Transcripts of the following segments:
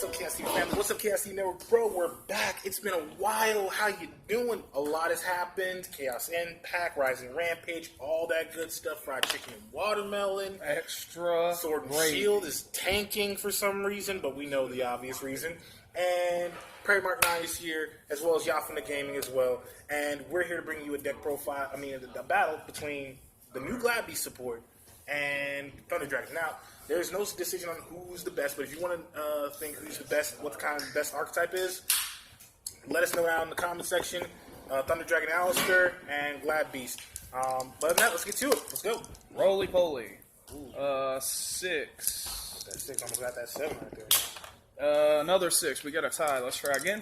What's up, KSC family? What's up, KSC Network? Bro, we're back. It's been a while. How you doing? A lot has happened. Chaos Impact, Rising Rampage, all that good stuff. Fried chicken and watermelon. Extra Sword and great. Shield is tanking for some reason, but we know the obvious reason. And Prairie Mark 9 is here, as well as Yafina Gaming as well. And we're here to bring you a deck profile, the battle between the new Gladiator Beast support and Thunder Dragon. Now, there's no decision on who's the best, but if you want to think who's the best, what the kind of best archetype is, let us know down in the comment section. Thunder Dragon Alistar and Glad Beast. But other than that, let's get to it. Let's go. Roly poly. 6. That 6 almost got that 7 right there. Another 6. We got a tie. Let's try again.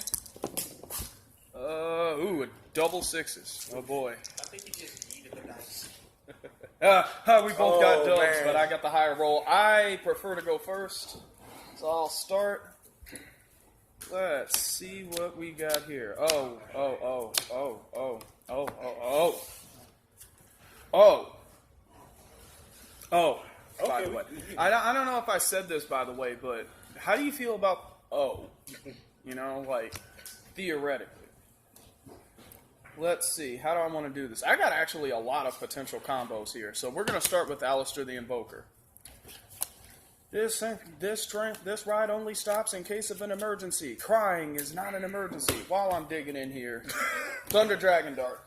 A double 6s. Oh boy. I think you just needed the dice. We both got dubs, man. but I got the higher roll. I prefer to go first, so I'll start. Let's see what we got here. Oh. By the way, I don't know if I said this, by the way, but how do you feel about theoretically? Let's see. How do I want to do this? I got actually a lot of potential combos here. So we're going to start with Alistar the Invoker. This ride only stops in case of an emergency. Crying is not an emergency. While I'm digging in here, Thunder Dragon Dart.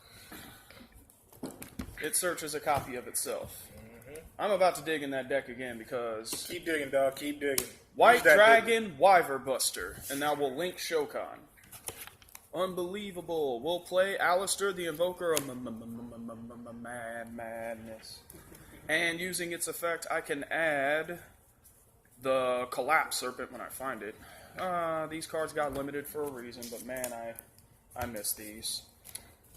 It searches a copy of itself. I'm about to dig in that deck again because... Keep digging, dog. Keep digging. White Dragon Wyver Buster. And now we'll link Shokan. Unbelievable. We'll play Alistar the Invoker of Madness. And using its effect, I can add the Collapse Serpent when I find it. These cards got limited for a reason, but man, I miss these.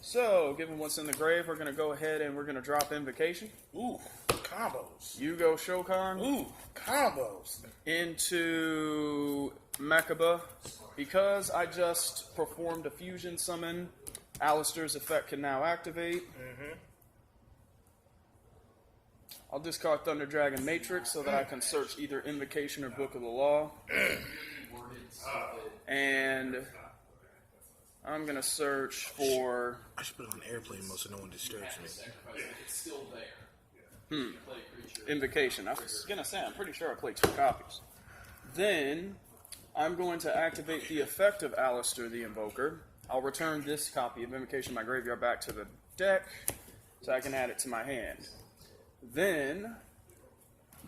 So, given what's in the grave, we're going to go ahead and we're going to drop Invocation. Ooh, combos. You go Shokan. Ooh, combos. Into Mechaba. Because I just performed a fusion summon, Alistar's effect can now activate. I'll discard Thunder Dragon Matrix so that I can search either Invocation or Book of the Law. And I'm going to search for... I should put it on airplane mode so no one disturbs me. It's still there. Invocation. I was going to say, I'm pretty sure I played 2 copies. Then... I'm going to activate the effect of Alistar the Invoker. I'll return this copy of Invocation in my graveyard back to the deck so I can add it to my hand. Then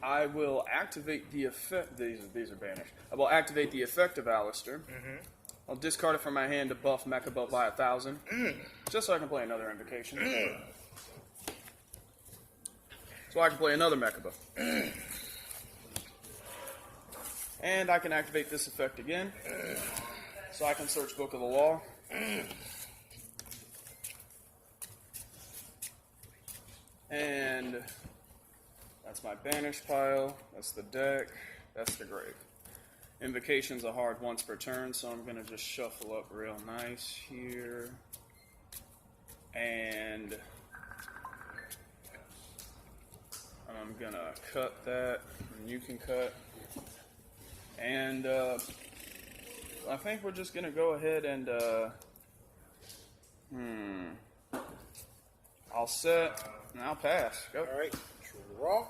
I will activate the effect. These are banished. I will activate the effect of Alistar. I'll discard it from my hand to buff Mechaba by 1,000, just so I can play another Invocation. So I can play another Mechaba. And I can activate this effect again, so I can search Book of the Law. And that's my banish pile, that's the deck, that's the grave. Invocation's a hard once per turn, so I'm going to just shuffle up real nice here. And I'm going to cut that, and you can cut. And I think we're just going to go ahead and, I'll set, and I'll pass. Go. All right, draw.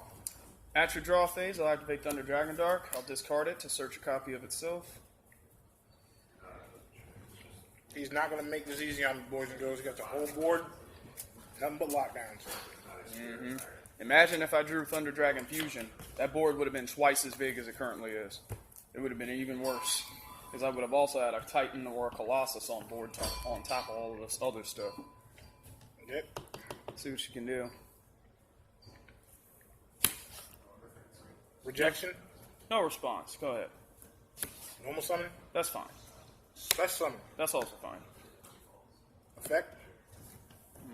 At your draw phase, I'll activate Thunder Dragon Dark. I'll discard it to search a copy of itself. He's not going to make this easy on the boys and girls. He got the whole board, nothing but lockdowns. Imagine if I drew Thunder Dragon Fusion. That board would have been twice as big as it currently is. It would have been even worse, because I would have also had a Titan or a Colossus on board on top of all of this other stuff. Yep. See what you can do. Rejection. No response. Go ahead. Normal summon. That's fine. Special summon. That's also fine. Effect.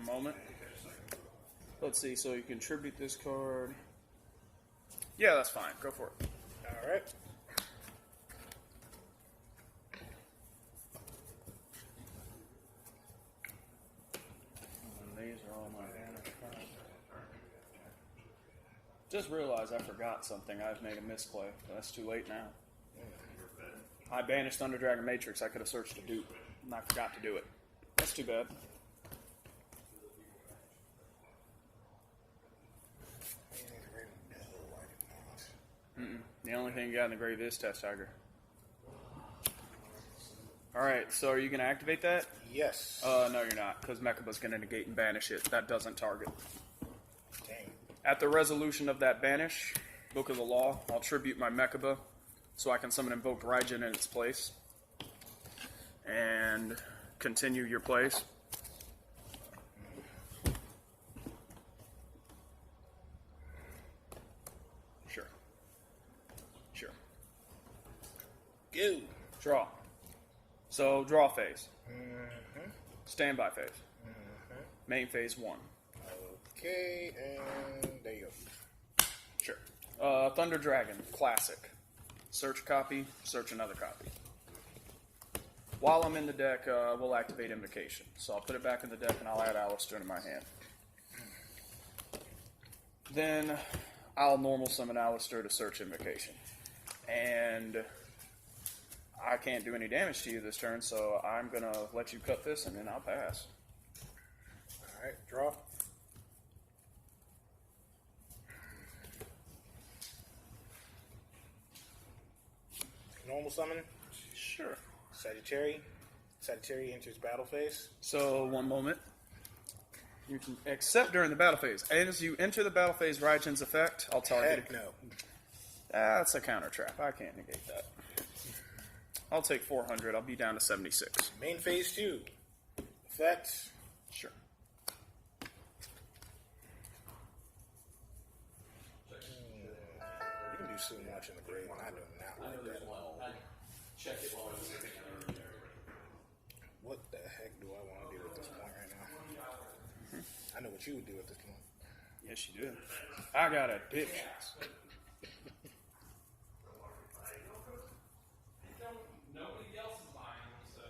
Moment. Let's see. So you contribute this card. Yeah, that's fine. Go for it. All right. And these are all my banish cards. Just realized I forgot something. I've made a misplay. That's too late now. I banished Thunder Dragon Matrix. I could have searched a dupe, and I forgot to do it. That's too bad. The only thing you got in the grave is Test Tiger. Alright, so are you going to activate that? Yes. No, you're not, because Mechaba's going to negate and banish it. That doesn't target. Dang. At the resolution of that banish, Book of the Law, I'll tribute my Mechaba so I can summon Invoked Raijin in its place. And continue your plays. Sure. Sure. Go. Draw. So, draw phase. Standby phase. Main phase 1. Okay, and there you go. Sure. Thunder Dragon, classic. Search copy, search another copy. While I'm in the deck, we'll activate Invocation. So I'll put it back in the deck and I'll add Alistar to my hand. Then I'll normal summon Alistar to search Invocation. And I can't do any damage to you this turn, so I'm going to let you cut this and then I'll pass. Alright, draw. Normal summon. Sure. Sagittarius. Sagittarius enters battle phase. So, one moment. You can, except during the battle phase. As you enter the battle phase, Raijin's effect, I'll target Heck it. no. That's a counter trap. I can't negate that. I'll take 400. I'll be down to 76. Main phase 2. Effect. Sure. You can do so much in the grave, and I do not like that. Check it while I was looking at it. What the heck do I want to do at this point right now? I know what you would do at this point. Yes, you do. I got a bitch. Nobody else is buying them, so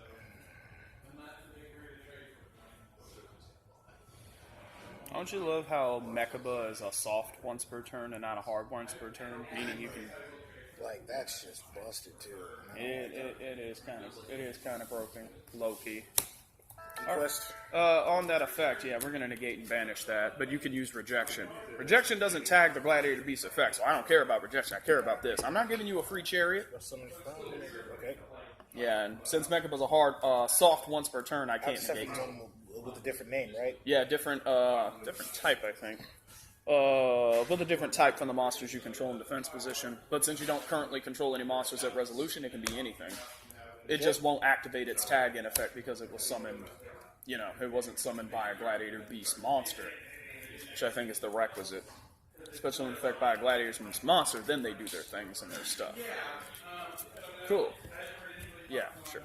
I'm not too big ready to trade for them. Don't you love how Mechaba is a soft once per turn and not a hard once per turn? Meaning you can. Like, that's just busted, too. It is kind of broken, low key. Request. On that effect, yeah, we're going to negate and banish that, but you can use Rejection. Rejection doesn't tag the Gladiator Beast effect, so I don't care about Rejection. I care about this. I'm not giving you a free Chariot. Okay. Yeah, and since Mechaba's a hard, soft once per turn, I can't Except negate. for one with a different name, right? Yeah, different type, I think. With a different type from the monsters you control in defense position. But since you don't currently control any monsters at resolution, it can be anything. It just won't activate its tag in effect because it was summoned, it wasn't summoned by a Gladiator Beast monster, which I think is the requisite. Especially in effect by a Gladiator Beast monster, then they do their things and their stuff. Cool. Yeah, sure.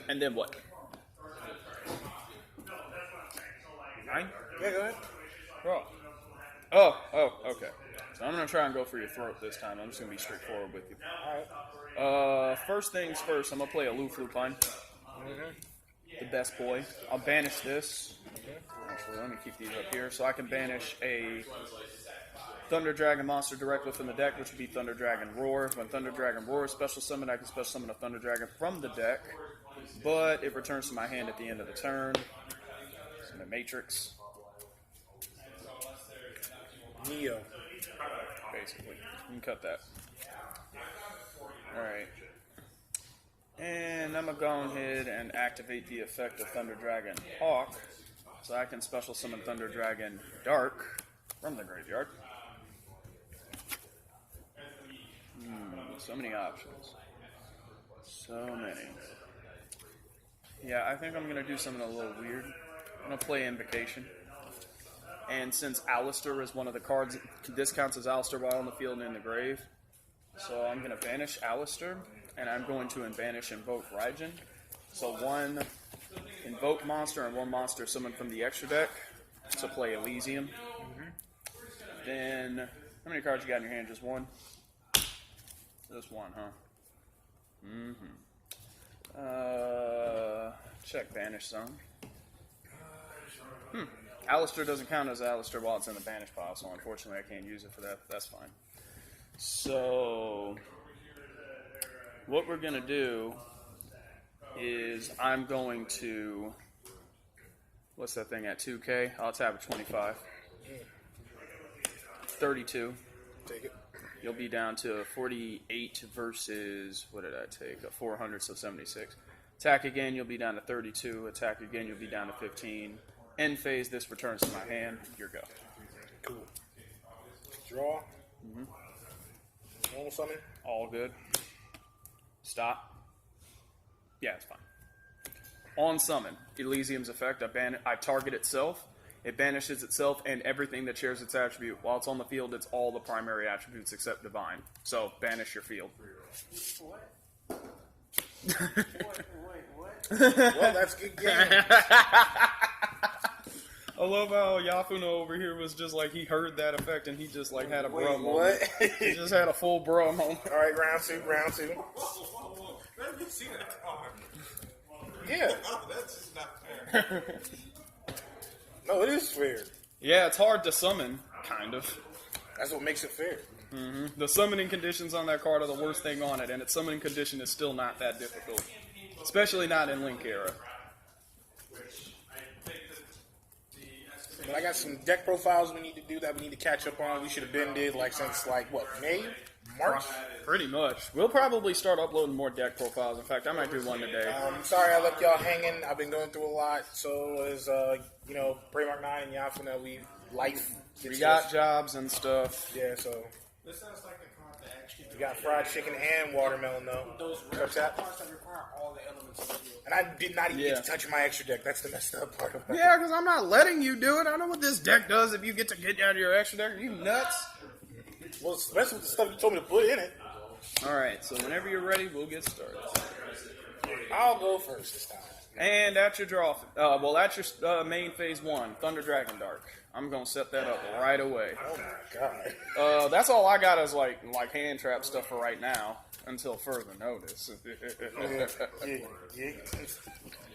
And then what? 9? Yeah, go ahead. Oh, okay. So I'm going to try and go for your throat this time. I'm just going to be straightforward with you. Alright. First things first, I'm going to play a Luf Lupine. The best boy. I'll banish this. Actually, let me keep these up here. So I can banish a Thunder Dragon monster directly from the deck, which would be Thunder Dragon Roar. When Thunder Dragon Roar is special summoned, I can special summon a Thunder Dragon from the deck, but it returns to my hand at the end of the turn. Summon Matrix. Neo. Basically. You can cut that. Alright. And I'm going to go ahead and activate the effect of Thunder Dragon Hawk, so I can special summon Thunder Dragon Dark from the graveyard. So many options. So many. Yeah, I think I'm going to do something a little weird. I'm going to play Invocation. And since Alistar is one of the cards, this counts as Alistar while on the field and in the grave. So I'm going to banish Alistar, and I'm going to banish Invoke Raijin. So one Invoke monster and one monster summoned from the extra deck to play Elysium. Then, how many cards you got in your hand? Just one? Just one, huh? Check Banish Zone. Alistar doesn't count as Alistar while it's in the banish pile, so unfortunately I can't use it for that. That's fine. So, what we're going to do is I'm going to, what's that thing at 2K? I'll tap a 25. 32. Take it. You'll be down to 48 versus, what did I take? A 400, so 76. Attack again, you'll be down to 32. Attack again, you'll be down to 15. End phase, this returns to my hand. Your go. Cool. Draw. Normal summon. All good. Stop. Yeah, it's fine. On summon, Elysium's effect, I target itself. It banishes itself and everything that shares its attribute. While it's on the field, it's all the primary attributes except Divine. So, banish your field. What? Wait, Well, that's a good game. I love how Yafuna over here was just like, he heard that effect and he just like had a Wait, bruh moment. what? He just had a full bruh moment. All right, round two. whoa. Let me see that card. Yeah. Oh, that's just not fair. No, it is fair. Yeah, it's hard to summon, kind of. That's what makes it fair. The summoning conditions on that card are the worst thing on it, and its summoning condition is still not that difficult. Especially not in Link era. But I got some deck profiles we need to do that we need to catch up on. We should have been did like since like what, May? March? Pretty much. We'll probably start uploading more deck profiles. In fact, I might do one today. Sorry I left y'all hanging. I've been going through a lot. So as Praymark 9 and Yafuna, life We gets got us. jobs and stuff. Yeah, so This sounds like the card that actually. we got fried chicken and watermelon though. Those rare cards that require all the elements of the field. And I did not even get to touch my extra deck. That's the messed up part of it. Yeah, because I'm not letting you do it. I know what this deck does if you get to get out of your extra deck. Are you nuts? Well, especially with the stuff you told me to put in it. Alright, so whenever you're ready, we'll get started. I'll go first this time. And at your draw, at your main phase 1, Thunder Dragon Dark. I'm going to set that up right away. Oh my god. That's all I got is like hand trap stuff for right now until further notice. Yeah.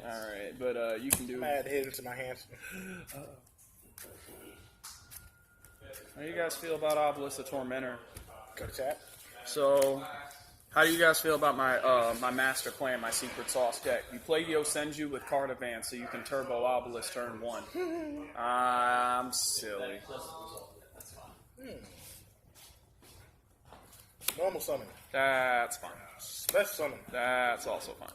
Alright, but you can do... Mad head into my hands. How do you guys feel about Obelisk the Tormentor? Cut tap. So, how do you guys feel about my master plan, my secret sauce deck? You play Yosenju with card advance so you can turbo Obelisk turn 1. I'm silly. Normal summon. That's fine. Special summon. That's also fine.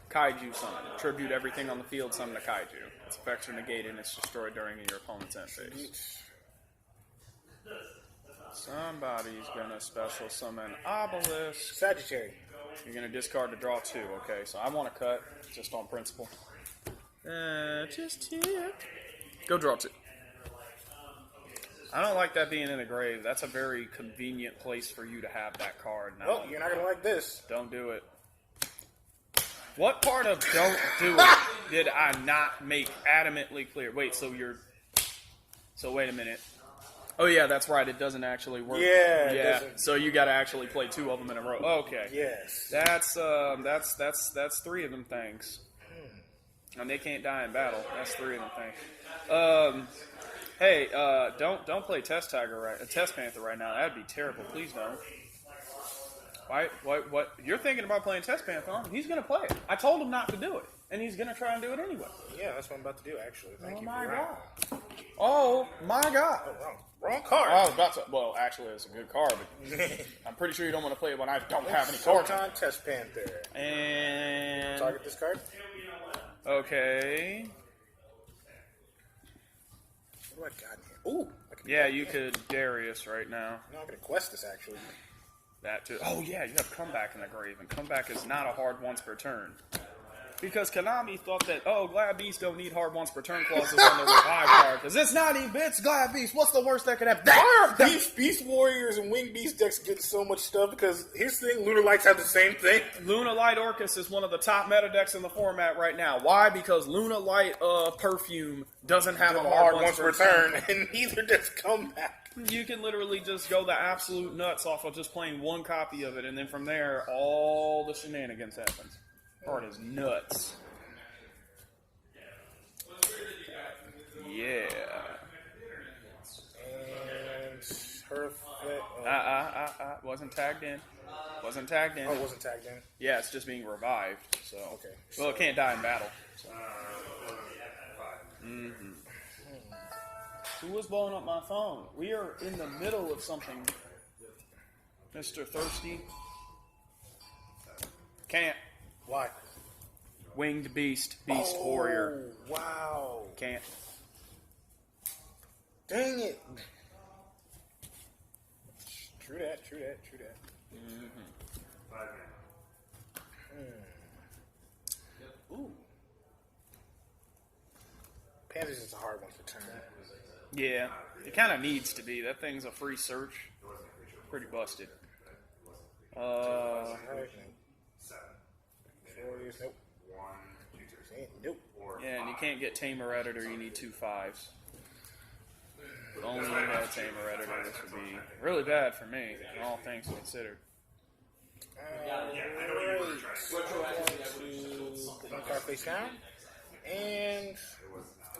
Kaiju summon. Tribute everything on the field, summon a Kaiju. Its effects are negated and it's destroyed during your opponent's end phase. Somebody's gonna special summon Obelisk. Sagittarius. You're gonna discard to draw 2, okay? So I want to cut, just on principle. Just tip. Go draw 2. I don't like that being in a grave. That's a very convenient place for you to have that card. Now, Oh, you're not gonna like this. don't do it. What part of don't do it did I not make adamantly clear? Wait, so wait a minute. Oh yeah, that's right. It doesn't actually work. Yeah, it yeah. doesn't. So you got to actually play 2 of them in a row. Okay. Yes. That's 3 of them things. And they can't die in battle. That's 3 of them things. Hey, don't play Test Panther right now. That'd be terrible. Please don't. Why? What? You're thinking about playing Test Panther? Huh? He's gonna play it. I told him not to do it, and he's gonna try and do it anyway. Yeah, that's what I'm about to do, actually. Thank Oh you. my for god! Oh my god! Oh, wrong card. I was about to. Well, actually, it's a good card, but I'm pretty sure you don't want to play it when I don't have any cards. Showtime Test Panther. And Target this card. okay, What do I got here? Ooh. I can yeah, you could Darius right now. No, I'm gonna quest this actually. That too. Oh yeah, you have Comeback in the grave, and Comeback is not a hard once per turn. Because Konami thought that, Glad Beast don't need hard once per turn clauses on the revive card. Because it's not even it's Glad Beast. What's the worst that could happen? Why are Beast Warriors and Winged Beast decks getting so much stuff? Because here's the thing, Lunar Lights have the same thing. Luna Light Orcus is one of the top meta decks in the format right now. Why? Because Luna Light Perfume doesn't have a hard once per turn. And neither does Comeback. You can literally just go the absolute nuts off of just playing 1 copy of it, and then from there, all the shenanigans happens. Card is nuts. Yeah. Perfect. Wasn't tagged in. Wasn't tagged in. Oh, it wasn't tagged in. Yeah, it's just being revived. So Okay. Well, it can't die in battle. So. Who was blowing up my phone? We are in the middle of something, Mr. Thirsty. Can't. Why? Winged Beast, Warrior. Wow. Can't. Dang it. True that. Ooh. Panthers is a hard one to turn. Yeah, it kind of needs to be. That thing's a free search. Pretty busted. Alright. Nope. Nope. Yeah, and you can't get Tamer Editor. You need 2 5s. If only you had Tamer Editor, this would be really bad for me, all things considered. One card face down. And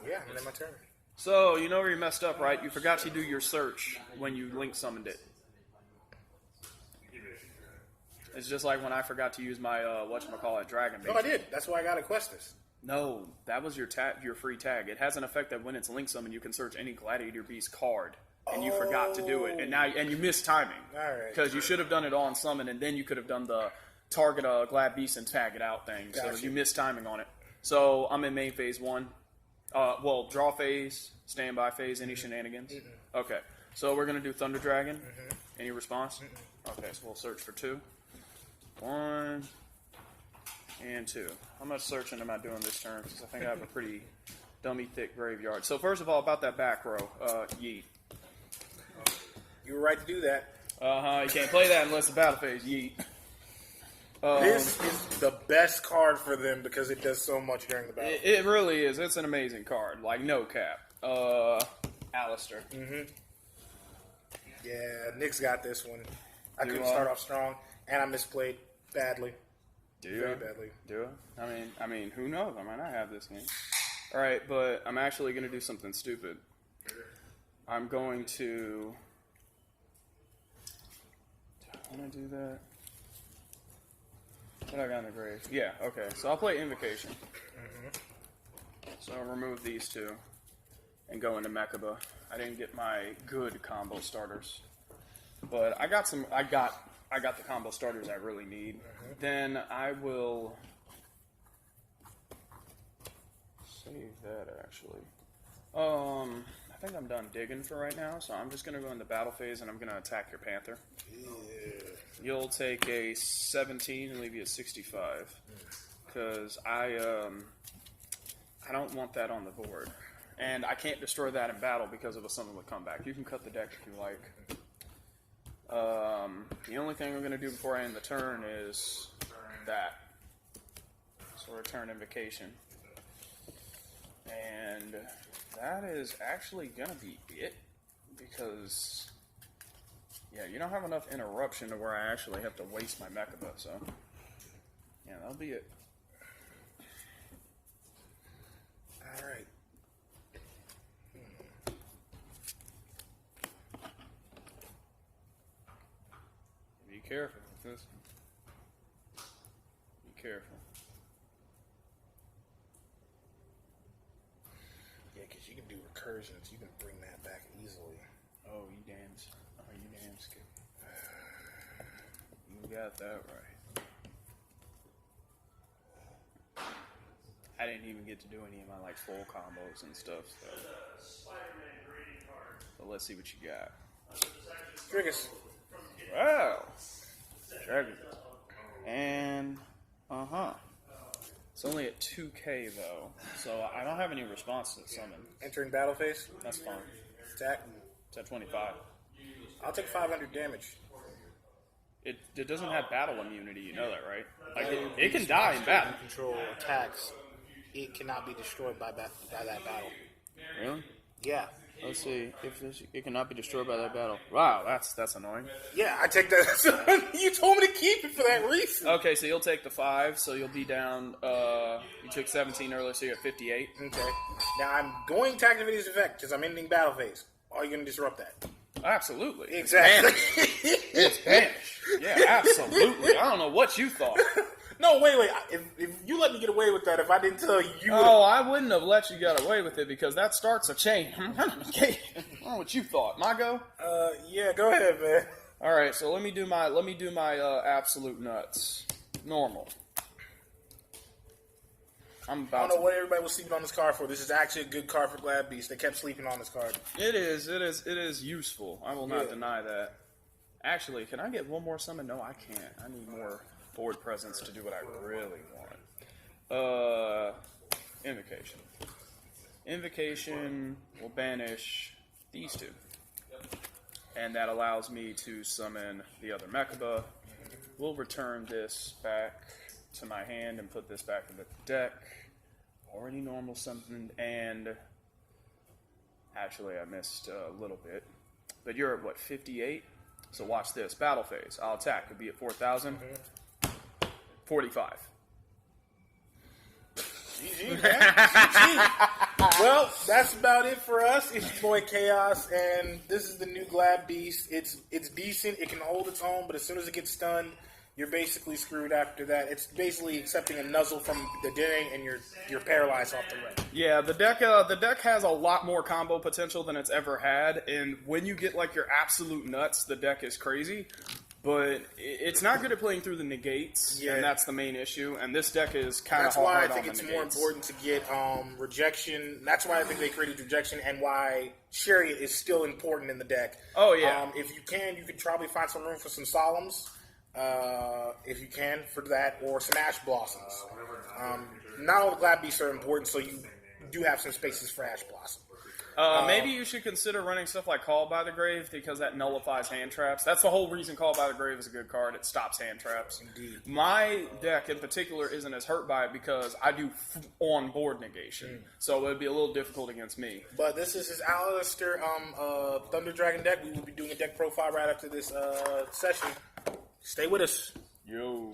yeah, I'm in my turn. So, you know where you messed up, right? You forgot to do your search when you link summoned it. It's just like when I forgot to use my, Dragon Beast. No, I did. That's why I got a Questus. No, that was your free tag. It has an effect that when it's link summoned, you can search any Gladiator Beast card. And you forgot to do it. And you missed timing. Alright. Because you should have done it on summon, and then you could have done the target a Glad Beast and tag it out thing. Gotcha. So you missed timing on it. So I'm in main phase 1. Draw phase, standby phase, any shenanigans? Okay. So we're going to do Thunder Dragon. Any response? Okay, so we'll search for 2. 1 and 2. How much searching am I doing this turn? Because I think I have a pretty dummy thick graveyard. So first of all, about that back row, yeet. You were right to do that. You can't play that unless the battle phase, yeet. This is the best card for them because it does so much during the battle. It really is. It's an amazing card. Like, no cap. Alistar. Yeah, Nick's got this one. I Do couldn't I? start off strong, and I misplayed badly. Very I? badly. Do I? I mean, who knows? I might not have this game. All right, but I'm actually going to do something stupid. I'm going to... Do I want to do that? What I got in the grave? Yeah, okay. So I'll play Invocation. So I'll remove these 2 and go into Mechaba. I didn't get my good combo starters, but I got some. I got the combo starters I really need. Then I will save that actually. I think I'm done digging for right now, so I'm just gonna go into battle phase and I'm gonna attack your Panther. You'll take a 17 and leave you at 65 because I don't want that on the board. And I can't destroy that in battle because of a summon with comeback. You can cut the deck if you like. The only thing I'm going to do before I end the turn is that. So return Invocation. And that is actually going to be it. Because, yeah, you don't have enough interruption to where I actually have to waste my Mechaba. So, yeah, that'll be it. Alright. Be careful with this. Be careful. Yeah, because you can do recursions. You can bring that back easily. Oh, you damn skip. You got that right. I didn't even get to do any of my like full combos and stuff. So let's see what you got. Triggers. Wow. Dragon. And it's only at 2K though, so I don't have any response to the summon. Entering battle phase. That's fine. Attack. It's at 25. I'll take 500 damage. It doesn't have battle immunity, you know that, right? Like it can die in battle. Control attacks. It cannot be destroyed by that battle. Really? Yeah. Let's see if it cannot be destroyed by that battle. Wow, that's annoying. Yeah, I take that. You told me to keep it for that reason. Okay, so you'll take the 5, so you'll be down. You took 17 earlier, so you're at 58. Okay. Now I'm going to activate his effect because I'm ending battle phase. Are you going to disrupt that? Absolutely. Exactly. It's banished. Yeah, absolutely. I don't know what you thought. No, wait. If you let me get away with that, if I didn't tell you, you would. Oh, I wouldn't have let you get away with it because that starts a chain. I don't know what you thought. My go? Yeah, go ahead, man. All right, so let me do my absolute nuts. Normal. I'm I about don't know to. what everybody was sleeping on this card for. This is actually a good card for Glad Beast. They kept sleeping on this card. It is useful. I will not Yeah. deny that. Actually, can I get one more summon? No, I can't. I need more board presence to do what I really want. Invocation. Invocation will banish these two. And that allows me to summon the other Mechaba. We'll return this back to my hand and put this back in the deck. Already normal summoned, and actually I missed a little bit. But you're at what, 58? So watch this. Battle phase. I'll attack. It'll be at 4,000. 45. GG, man. GG. Well, that's about it for us. It's your boy Chaos, and this is the new Glad Beast. It's decent. It can hold its own, but as soon as it gets stunned, you're basically screwed after that. It's basically accepting a nuzzle from the dang, and you're paralyzed off the ledge. Yeah, the deck has a lot more combo potential than it's ever had, and when you get like your absolute nuts, the deck is crazy. But it's not good at playing through the negates, Yeah. and that's the main issue. And this deck is kind of That's why I hard think on it's the more negates. important to get rejection. That's why I think they created rejection, and why Chariot is still important in the deck. Oh, yeah. If you could probably find some room for some Solemns, if you can, for that, or some Ash Blossoms. Not all the Glad Beasts are important, so you do have some spaces for Ash Blossom. Maybe you should consider running stuff like Call by the Grave because that nullifies hand traps. That's the whole reason Call by the Grave is a good card. It stops hand traps. Indeed. My deck in particular isn't as hurt by it because I do on-board negation. So it would be a little difficult against me. But this is his Alistar Thunder Dragon deck. We will be doing a deck profile right after this session. Stay with us. Yo.